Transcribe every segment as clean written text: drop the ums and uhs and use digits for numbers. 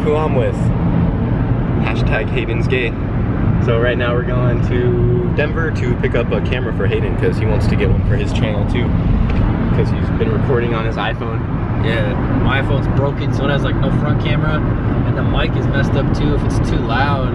who I'm with. Hashtag Hayden's gay. So right now we're going to Denver to pick up a camera for Hayden because he wants to get one for his channel too. Because he's been recording on his iPhone. Yeah, my iPhone's broken, so it has like no front camera, and the mic is messed up too. If it's too loud,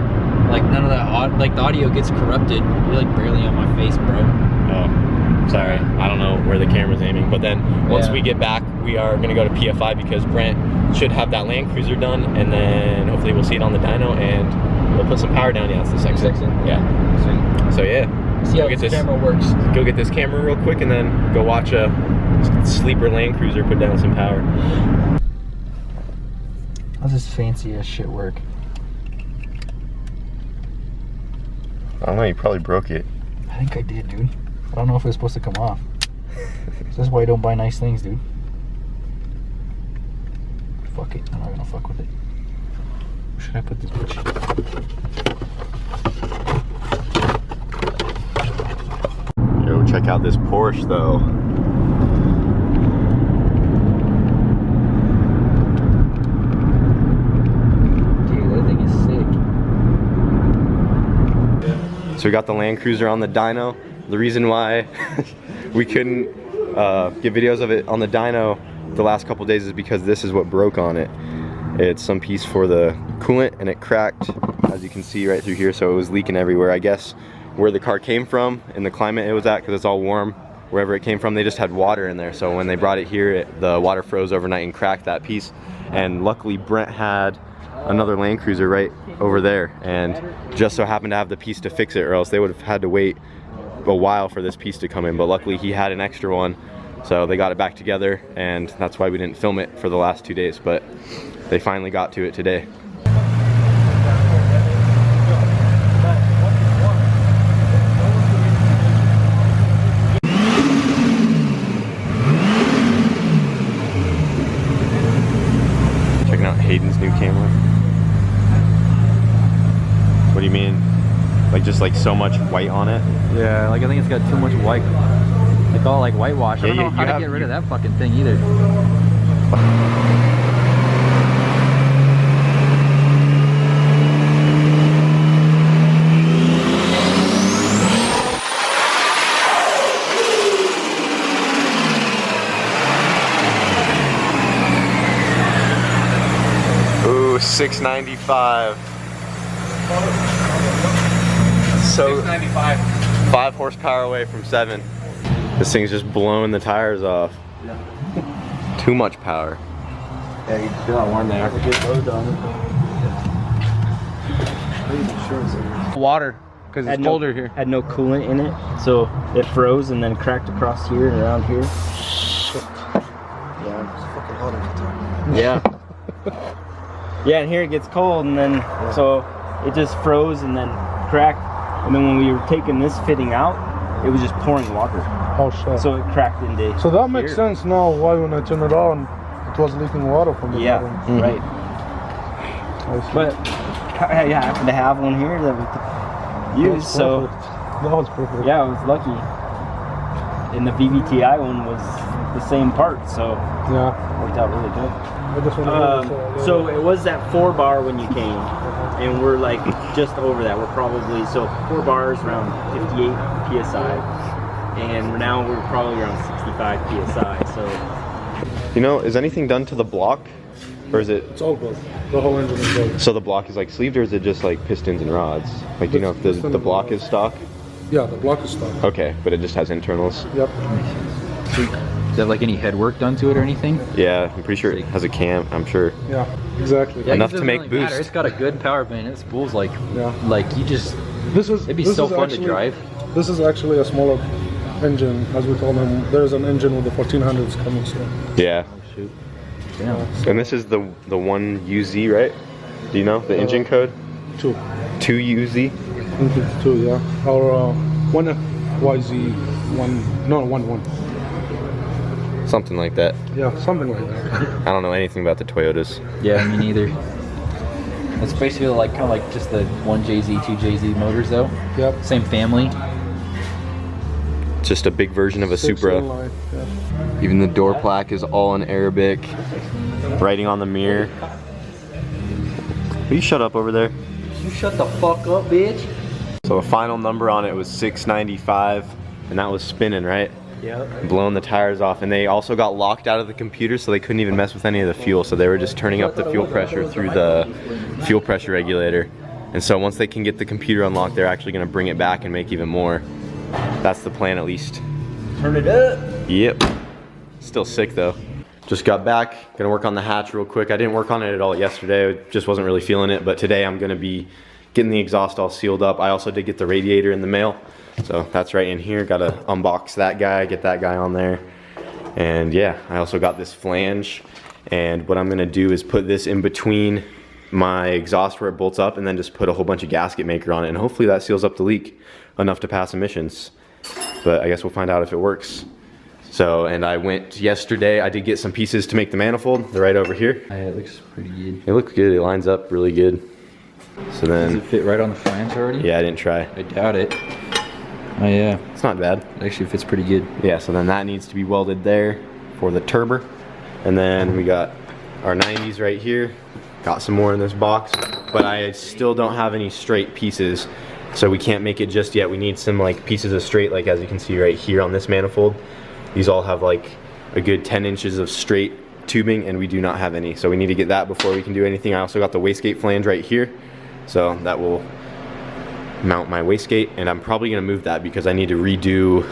like none of that, like the audio gets corrupted. You're like barely on my face, bro. Oh, sorry. I don't know where the camera's aiming. But then once we get back, we are gonna go to PFI because Brent should have that Land Cruiser done, and then hopefully we'll see it on the dyno and we'll put some power down. Yeah, it's the section. Yeah. So yeah. See how this camera works. Go get this camera real quick and then go watch a sleeper Land Cruiser put down some power. How's this fancy ass shit work? I don't know, you probably broke it. I think I did, dude. I don't know if it was supposed to come off. This is why I don't buy nice things, dude. Fuck it, I'm not gonna fuck with it. Where should I put this bitch? Yo, check out this Porsche though. Dude, that thing is sick. So we got the Land Cruiser on the dyno. The reason why we couldn't get videos of it on the dyno the last couple days is because this is what broke on it. It's some piece for the coolant and it cracked, as you can see right through here, so it was leaking everywhere. I guess where the car came from and the climate it was at, because it's all warm, wherever it came from, they just had water in there. So when they brought it here, the water froze overnight and cracked that piece. And luckily Brent had another Land Cruiser right over there and just so happened to have the piece to fix it, or else they would have had to wait a while for this piece to come in. But luckily he had an extra one, so they got it back together, and that's why we didn't film it for the last 2 days, but they finally got to it today. Checking out Hayden's new camera. What do you mean? Like just like so much white on it? Yeah, like I think it's got too much white. Like all like whitewash. I don't know how to get rid of that fucking thing either. Ooh, 695. So 695. 5 horsepower away from 7. This thing's just blowing the tires off. Yeah. Too much power. Yeah, you feel that warm there. Water, because it's colder here. Had no coolant in it, so it froze and then cracked across here and around here. Yeah, it's fucking hot all the time. Yeah. Yeah, and here it gets cold, and then so it just froze and then cracked, and then when we were taking this fitting out, it was just pouring water. Oh shit. So it cracked into So that makes sense now why when I turn it on, it was leaking water from the bottom. Right. But I happen to have one here that we use, so that was perfect. yeah, I was lucky. And the VVTI one was the same part, so Yeah. it worked out really good. I just want to So it was that 4 bar when you came, and we're like just over that. We're probably, so 4 bars around 58 PSI, and now we're probably around 65 PSI, so. You know, is anything done to the block? Or is it? It's all good. The whole engine is good. So the block is like sleeved, or is it just like pistons and rods? Like, do you know if the block is stock? Yeah, the block is stock. Okay, but it just has internals? Yep. Does it have like any head work done to it or anything? Yeah, I'm pretty sure it has a cam, I'm sure. Yeah, exactly. Yeah, Enough it doesn't to make really boost. matter. It's got a good power band. It spools like, Yeah. like you just, This is, it'd be this so is fun actually, to drive. This is actually a smaller engine, as we told them. There's an engine with the 1400s coming soon. Yeah. Oh shoot. Damn. And this is the 1UZ, right? Do you know the engine code? 2. 2UZ? I think it's 2, yeah. Or 1FYZ, 1. Something like that. Yeah, something like that. I don't know anything about the Toyotas. Yeah, me neither. It's basically like kind of like just the 1JZ, 2JZ motors though. Yep. Same family. Just a big version of a Supra. Line, yeah. Even the door plaque is all in Arabic. Writing on the mirror. Will you shut up over there? You shut the fuck up, bitch. So the final number on it was 695, and that was spinning, right? Yep. Blowing the tires off, and they also got locked out of the computer, so they couldn't even mess with any of the fuel. So they were just turning up the fuel pressure through the fuel pressure regulator. And so once they can get the computer unlocked, they're actually gonna bring it back and make even more. That's the plan, at least. Turn it up. Yep. Still sick though. Just got back, gonna work on the hatch real quick. I didn't work on it at all yesterday, I just wasn't really feeling it, but today I'm gonna be getting the exhaust all sealed up. I also did get the radiator in the mail, so that's right in here. Gotta unbox that guy, get that guy on there. And yeah, I also got this flange, and what I'm gonna do is put this in between my exhaust where it bolts up, and then just put a whole bunch of gasket maker on it, and hopefully that seals up the leak enough to pass emissions. But I guess we'll find out if it works. So, and I went yesterday, I did get some pieces to make the manifold. They're right over here. Yeah, it looks pretty good. It looks good, it lines up really good. So then, Does it fit right on the flange already? yeah, I didn't try. I doubt it. Oh yeah, It's not bad. it actually fits pretty good. Yeah, so then that needs to be welded there for the turbo. And then we got our 90s right here. Got some more in this box, but I still don't have any straight pieces. So we can't make it just yet. We need some like pieces of straight, like as you can see right here on this manifold. These all have like a good 10 inches of straight tubing, and we do not have any. So we need to get that before we can do anything. I also got the wastegate flange right here. So that will mount my wastegate, and I'm probably gonna move that because I need to redo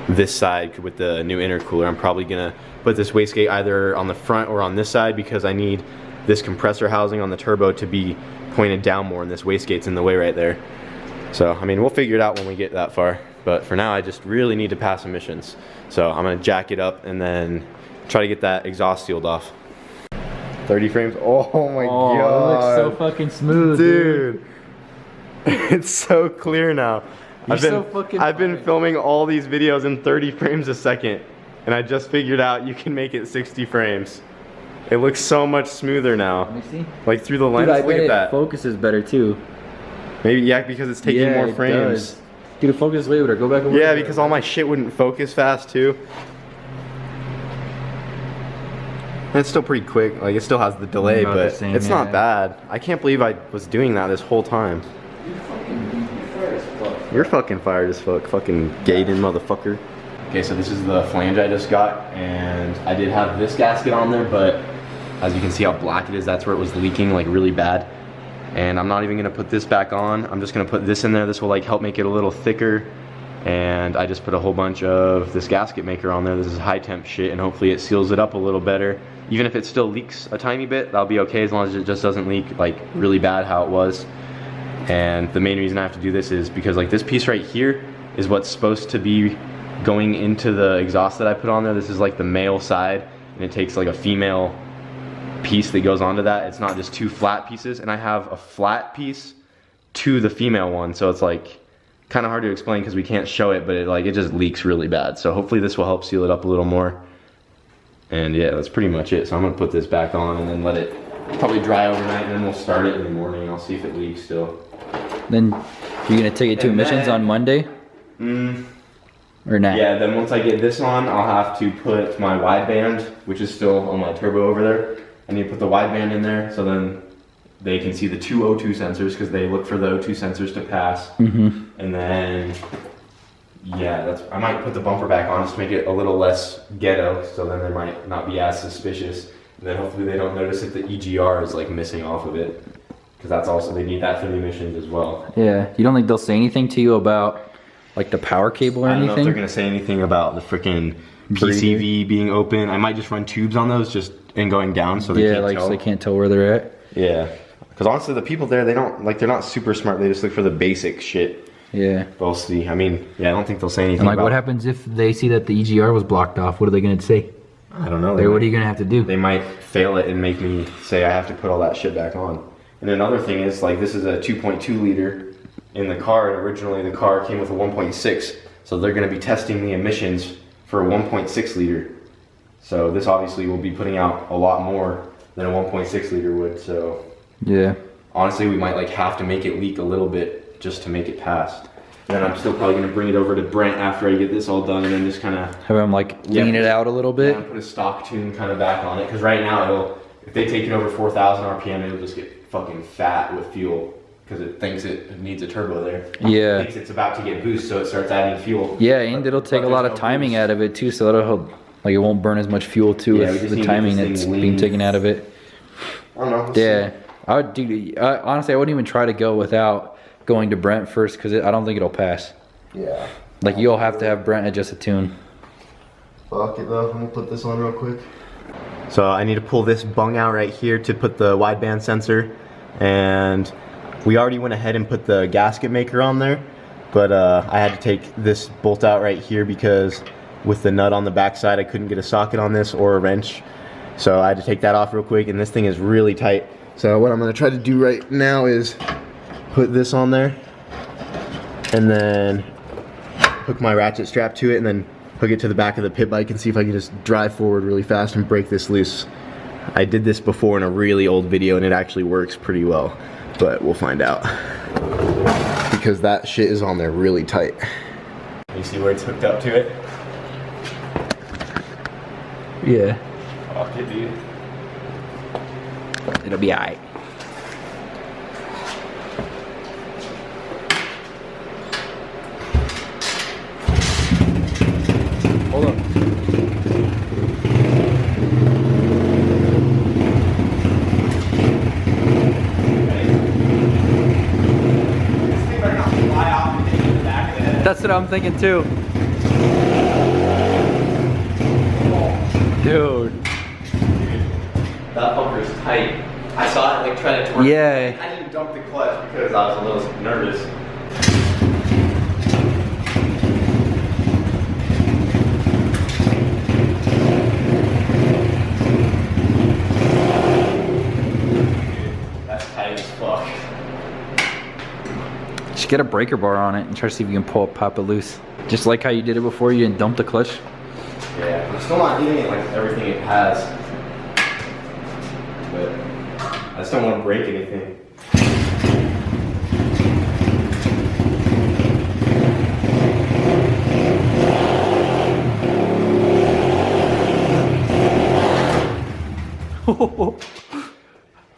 this side with the new intercooler. I'm probably gonna put this wastegate either on the front or on this side because I need this compressor housing on the turbo to be pointed down more, and this wastegate's in the way right there. So, I mean, we'll figure it out when we get that far. But for now, I just really need to pass emissions. So I'm gonna jack it up and then try to get that exhaust sealed off. 30 frames, oh my god. It looks so fucking smooth, dude. It's so clear now. I've been filming all these videos in 30 frames a second, and I just figured out you can make it 60 frames. It looks so much smoother now. Let me see. Like through the lens, Dude, I look bet at it that. focuses better too. Maybe, yeah, because it's taking more frames. Does. Dude, it focuses way better. Go back over. Yeah, because all my shit wouldn't focus fast too. And it's still pretty quick. Like, it still has the delay, About the but same, it's yeah. not bad. I can't believe I was doing that this whole time. You're fucking fired as fuck. Fucking Hayden, motherfucker. Okay, so this is the flange I just got, and I did have this gasket on there, but as you can see how black it is, that's where it was leaking like really bad. And I'm not even gonna put this back on. I'm just gonna put this in there. This will like help make it a little thicker. And I just put a whole bunch of this gasket maker on there. This is high temp shit, and hopefully it seals it up a little better. Even if it still leaks a tiny bit, that'll be okay as long as it just doesn't leak like really bad how it was. And the main reason I have to do this is because like this piece right here is what's supposed to be going into the exhaust that I put on there. This is like the male side, and it takes like a female piece that goes onto that. It's not just two flat pieces, and I have a flat piece to the female one, so it's like kind of hard to explain because we can't show it, but it just leaks really bad. So hopefully this will help seal it up a little more. And yeah, that's pretty much it. So I'm gonna put this back on and then let it probably dry overnight, and then we'll start it in the morning. I'll see if it leaks still. Then you're gonna take it to And emissions then- on Monday? Or not? Yeah, then once I get this on, I'll have to put my wideband, which is still on my turbo over there. I need to put the wideband in there so then they can see the two O2 sensors because they look for the O2 sensors to pass. Mm-hmm. And then, yeah, I might put the bumper back on just to make it a little less ghetto, so then they might not be as suspicious. And then hopefully they don't notice that the EGR is like missing off of it, because that's also, they need that for the emissions as well. Yeah, you don't think they'll say anything to you about like the power cable or I don't anything? know if they're gonna say anything about the freaking PCV being open. I might just run tubes on those and going down so they can't like tell. so they can't tell where they're at. Yeah, because honestly the people there, they're not super smart. They just look for the basic shit. Yeah. We'll see. I mean, yeah, I don't think they'll say anything And like, about, what happens if they see that the EGR was blocked off? What are they gonna say? I don't know. Or what are you gonna have to do? They might fail it and make me say I have to put all that shit back on. And another thing is, like, this is a 2.2 liter in the car, and originally the car came with a 1.6. So they're gonna be testing the emissions for a 1.6 liter. So this obviously will be putting out a lot more than a 1.6 liter would. So Yeah. honestly, we might like have to make it leak a little bit just to make it pass. And then I'm still probably gonna bring it over to Brent after I get this all done, and then just kind of Have them like lean it out a little bit. put a stock tune kind of back on it. Because right now, if they take it over 4,000 RPM, it'll just get fucking fat with fuel because it thinks it needs a turbo there. Yeah. It thinks it's about to get boost, so it starts adding fuel. Yeah, and it'll take a lot of timing out of it too, so that'll help. Like it won't burn as much fuel too with the timing that's being taken out of it. I don't know. Yeah, I would do. Honestly, I wouldn't even try to go without going to Brent first because I don't think it'll pass. Yeah. Like you'll have to have Brent adjust the tune. Fuck it though. I'm gonna put this on real quick. So I need to pull this bung out right here to put the wideband sensor, and we already went ahead and put the gasket maker on there, but I had to take this bolt out right here because with the nut on the back side I couldn't get a socket on this or a wrench, so I had to take that off real quick, and this thing is really tight. So what I'm going to try to do right now is put this on there and then hook my ratchet strap to it and then hook it to the back of the pit bike and see if I can just drive forward really fast and break this loose. I did this before in a really old video and it actually works pretty well, but we'll find out because that shit is on there really tight. You see where it's hooked up to it? Yeah. Fuck it, dude. It'll be alright. Hold on. That's what I'm thinking too. Dude. That fucker's tight. I saw it like trying to torque. Yeah. I didn't dump the clutch because I was a little nervous. That's tight as fuck. Just get a breaker bar on it and try to see if you can pop it loose. Just like how you did it before, you didn't dump the clutch. Yeah, I'm still not getting it like everything it has. But I just don't want to break anything.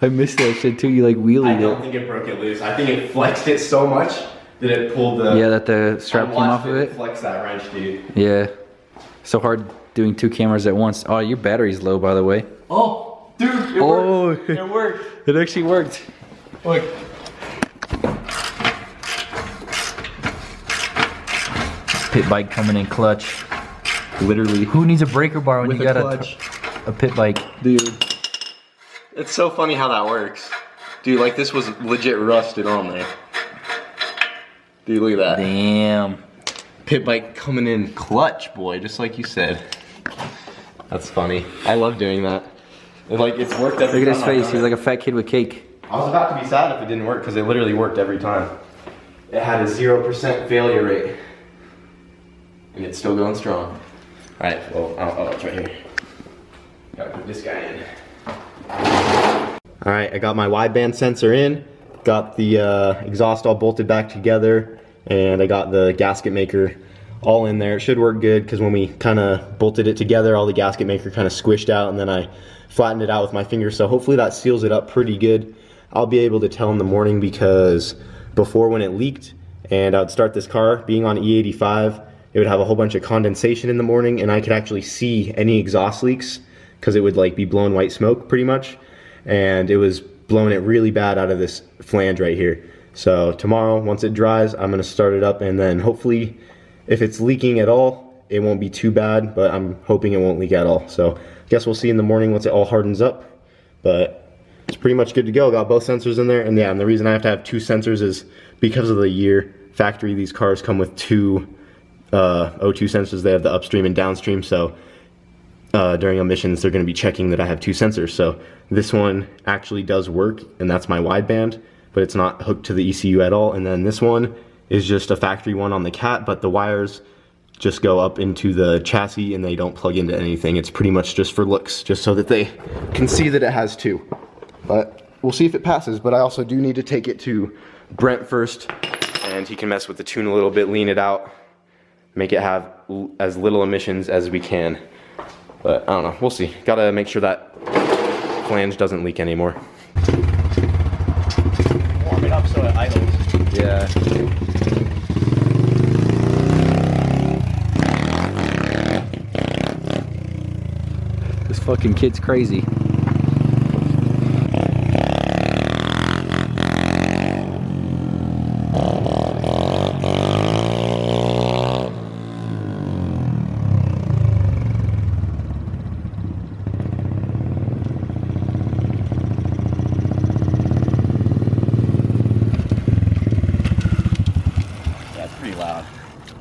I missed that shit too. You like wheelied I it. don't think it broke it loose. I think it flexed it so much that it pulled the... Yeah, that the strap came off of it. Flex that wrench, dude. Yeah. So hard doing two cameras at once. Oh, your battery's low, by the way. Oh, dude, it worked. It worked. It actually worked. Look. Pit bike coming in clutch. Literally. Who needs a breaker bar when With you got a clutch. a pit bike? Dude. It's so funny how that works. Dude, like this was legit rusted on there. Dude, look at that. Damn. Pit bike coming in clutch, boy, just like you said. That's funny. I love doing that. Like, it's worked every Look time. at his face. He's like a fat kid with cake. I was about to be sad if it didn't work because it literally worked every time. It had a 0% failure rate. And it's still going strong. Alright, well, oh, it's right here. Gotta put this guy in. Alright, I got my wideband sensor in. Got the exhaust all bolted back together. And I got the gasket maker all in there. It should work good because when we kind of bolted it together, all the gasket maker kind of squished out, and then I flattened it out with my finger. So hopefully that seals it up pretty good. I'll be able to tell in the morning because before when it leaked and I'd start this car being on E85, it would have a whole bunch of condensation in the morning, and I could actually see any exhaust leaks because it would like be blowing white smoke pretty much, and it was blowing it really bad out of this flange right here. So tomorrow, once it dries, I'm gonna start it up, and then hopefully if it's leaking at all, it won't be too bad, but I'm hoping it won't leak at all. So I guess we'll see in the morning once it all hardens up, but it's pretty much good to go. Got both sensors in there, and yeah, and the reason I have to have two sensors is because of the year. Factory, these cars come with two O2 sensors. They have the upstream and downstream, so during emissions they're going to be checking that I have two sensors. So this one actually does work, and that's my wideband, but it's not hooked to the ECU at all. And then this one is just a factory one on the cat, but the wires just go up into the chassis and they don't plug into anything. It's pretty much just for looks, just so that they can see that it has two. But we'll see if it passes. But I also do need to take it to Brent first, and he can mess with the tune a little bit, lean it out, make it have as little emissions as we can. But I don't know, we'll see. Gotta make sure that flange doesn't leak anymore. Yeah. This fucking kid's crazy.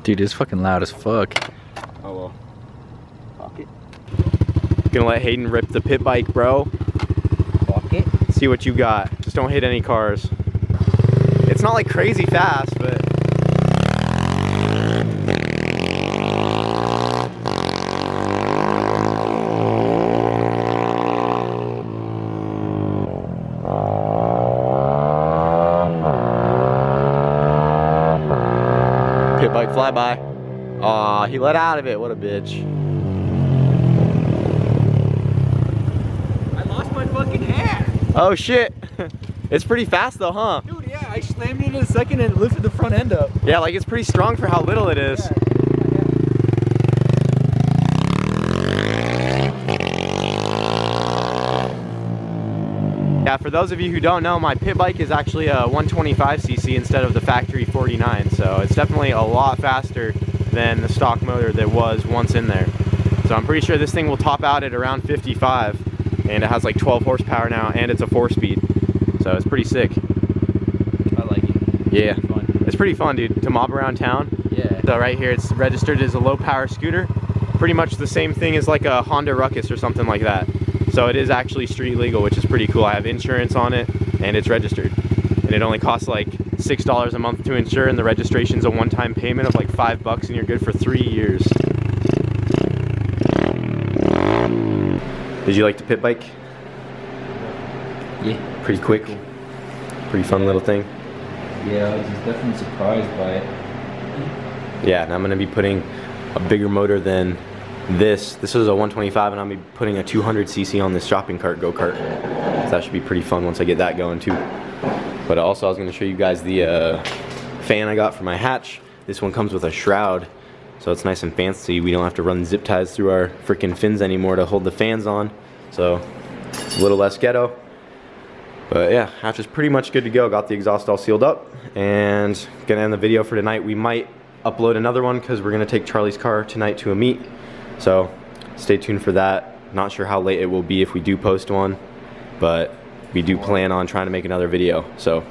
Dude, it's fucking loud as fuck. Oh well. Fuck it. Gonna let Hayden rip the pit bike, bro. Fuck it. See what you got. Just don't hit any cars. It's not like crazy fast, but pit bike flyby. Aw, he let out of it. What a bitch. I lost my fucking hair. Oh shit. It's pretty fast though, huh? Dude, yeah, I slammed it in a second and lifted the front end up. Yeah, like it's pretty strong for how little it is. Yeah. Yeah, for those of you who don't know, my pit bike is actually a 125cc instead of the factory 49, so it's definitely a lot faster than the stock motor that was once in there. So I'm pretty sure this thing will top out at around 55, and it has like 12 horsepower now, and it's a 4-speed, so it's pretty sick. I like it. Yeah, It's fun. it's pretty fun, dude, to mob around town. Yeah. So right here, it's registered as a low power scooter, pretty much the same thing as like a Honda Ruckus or something like that. So it is actually street legal, which is pretty cool. I have insurance on it, and it's registered. And it only costs like $6 a month to insure, and the registration's a one-time payment of like $5, and you're good for 3 years. Did you like the pit bike? Yeah. Pretty quick. Pretty fun little thing. Yeah, I was definitely surprised by it. Yeah, and I'm gonna be putting a bigger motor than this. This is a 125, and I'm gonna be putting a 200cc on this shopping cart go-kart. So that should be pretty fun once I get that going too. But also I was gonna show you guys the fan I got for my hatch. This one comes with a shroud, so it's nice and fancy. We don't have to run zip ties through our freaking fins anymore to hold the fans on. So it's a little less ghetto. But yeah, hatch is pretty much good to go. Got the exhaust all sealed up, and gonna end the video for tonight. We might upload another one because we're gonna take Charlie's car tonight to a meet. So stay tuned for that. Not sure how late it will be if we do post one, but we do plan on trying to make another video. So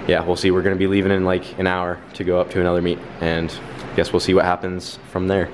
yeah, we'll see. We're gonna be leaving in like an hour to go up to another meet, and I guess we'll see what happens from there.